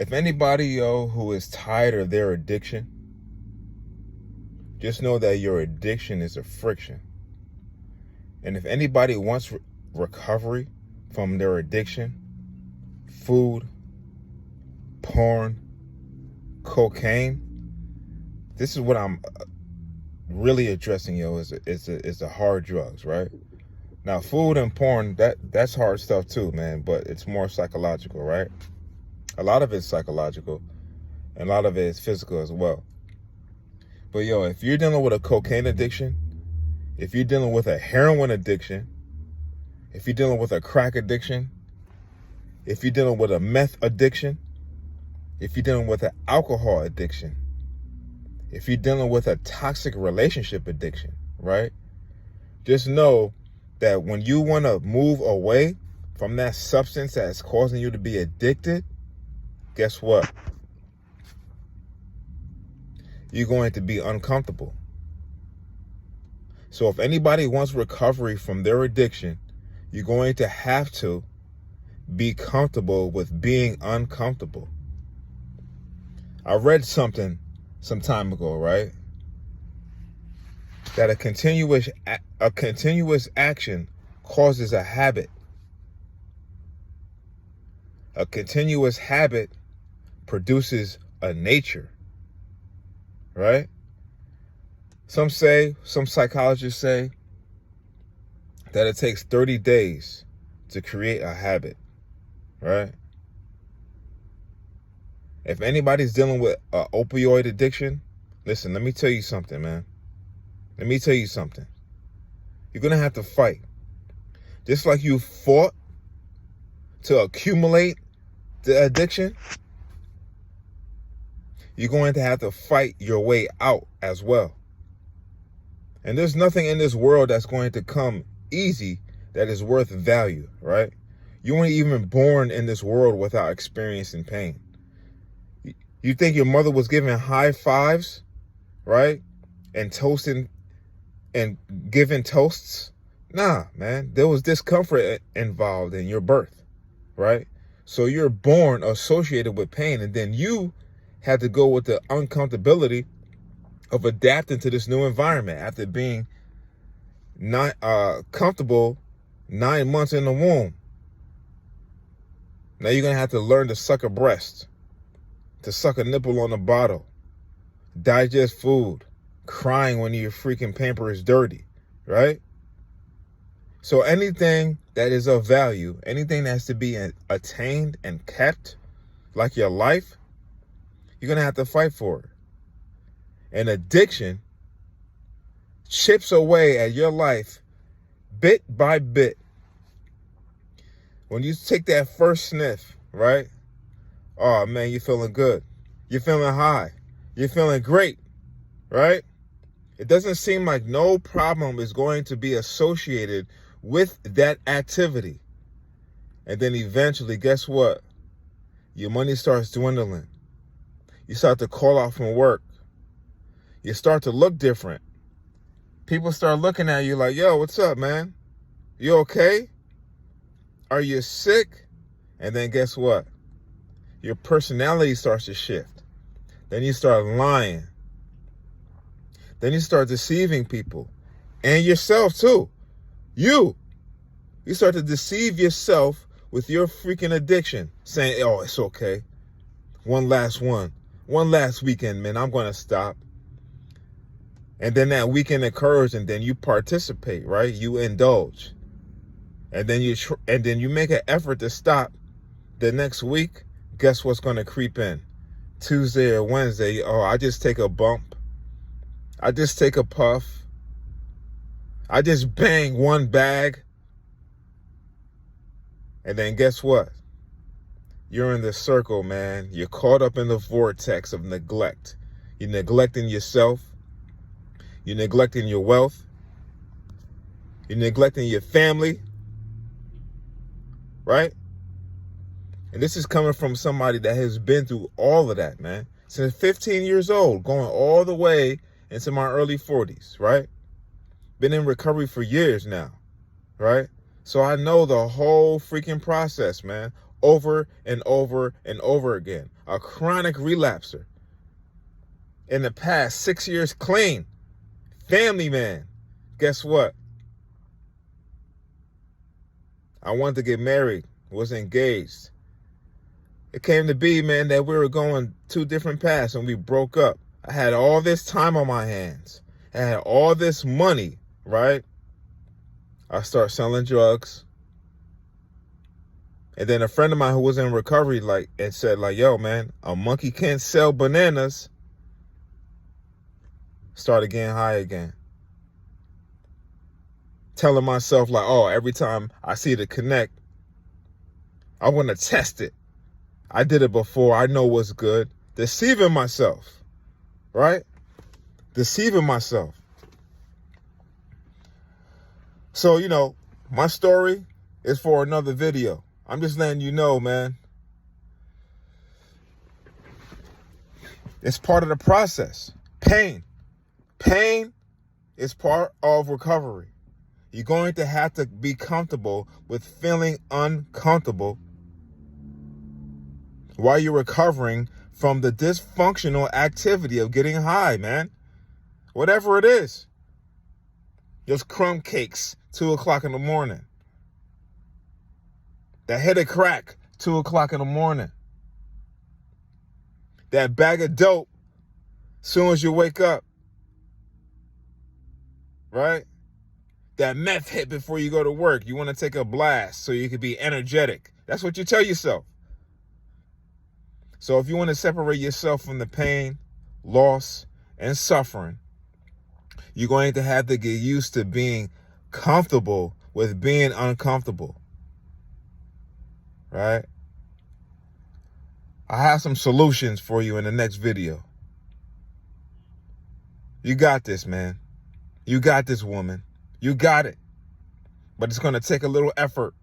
If anybody, yo, who is tired of their addiction, just know that your addiction is a friction. And if anybody wants recovery from their addiction, food, porn, cocaine, this is what I'm really addressing, yo, is the hard drugs, right? Now, food and porn, that's hard stuff too, man, but it's more psychological, right? A lot of it's psychological, and a lot of it is physical as well. But, yo, if you're dealing with a cocaine addiction, if you're dealing with a heroin addiction, if you're dealing with a crack addiction, if you're dealing with a meth addiction, if you're dealing with an alcohol addiction, if you're dealing with a toxic relationship addiction, right? Just know that when you want to move away from that substance that's causing you to be addicted, guess what? You're going to be uncomfortable. So if anybody wants recovery from their addiction, you're going to have to be comfortable with being uncomfortable. I read something some time ago, right? That a continuous action causes a habit. A continuous habit produces a nature, right? Some psychologists say that it takes 30 days to create a habit, right? If anybody's dealing with an opioid addiction, listen, let me tell you something, man. Let me tell you something. You're going to have to fight. Just like you fought to accumulate the addiction, you're going to have to fight your way out as well. And there's nothing in this world that's going to come easy that is worth value, right? You weren't even born in this world without experiencing pain. You think your mother was giving high fives, right? And toasting and giving toasts? Nah, man. There was discomfort involved in your birth, right? So you're born associated with pain, and then you had to go with the uncomfortability of adapting to this new environment after being not comfortable 9 months in the womb. Now you're going to have to learn to suck a breast, to suck a nipple on a bottle, digest food, crying when your freaking pamper is dirty, right? So anything that is of value, anything that has to be attained and kept, like your life, you're going to have to fight for it. And addiction chips away at your life bit by bit. When you take that first sniff, right? Oh, man, you're feeling good. You're feeling high. You're feeling great, right? It doesn't seem like no problem is going to be associated with that activity. And then eventually, guess what? Your money starts dwindling. You start to call off from work. You start to look different. People start looking at you like, yo, what's up, man? You okay? Are you sick? And then guess what? Your personality starts to shift. Then you start lying. Then you start deceiving people. And yourself too. You start to deceive yourself with your freaking addiction. Saying, oh, it's okay. One last weekend, man, I'm going to stop. And then that weekend occurs, and then you participate, right? You indulge. And then you make an effort to stop. The next week, guess what's going to creep in? Tuesday or Wednesday, oh, I just take a bump. I just take a puff. I just bang one bag. And then guess what? You're in the circle, man. You're caught up in the vortex of neglect. You're neglecting yourself. You're neglecting your wealth. You're neglecting your family. Right? And this is coming from somebody that has been through all of that, man. Since 15 years old, going all the way into my early 40s, right? Been in recovery for years now, right? So I know the whole freaking process, man, over and over and over again. a chronic relapser. In the past 6 years clean, family man. Guess what? I wanted to get married, was engaged. It came to be, man, that we were going 2 different paths and we broke up. I had all this time on my hands. I had all this money, right? I start selling drugs. And then a friend of mine who was in recovery and said, yo, man, a monkey can't sell bananas. Started getting high again. Telling myself every time I see the connect, I want to test it. I did it before. I know what's good. Deceiving myself, right? Deceiving myself. So, my story is for another video. I'm just letting you know, man. It's part of the process. Pain is part of recovery. You're going to have to be comfortable with feeling uncomfortable while you're recovering from the dysfunctional activity of getting high, man. Whatever it is. Those crumb cakes, 2 o'clock in the morning. That hit a crack, 2 o'clock in the morning. That bag of dope, soon as you wake up. Right? That meth hit before you go to work. You want to take a blast so you can be energetic. That's what you tell yourself. So if you want to separate yourself from the pain, loss, and suffering, you're going to have to get used to being comfortable with being uncomfortable. Right? I have some solutions for you in the next video. You got this, man. You got this, woman. You got it. But it's going to take a little effort.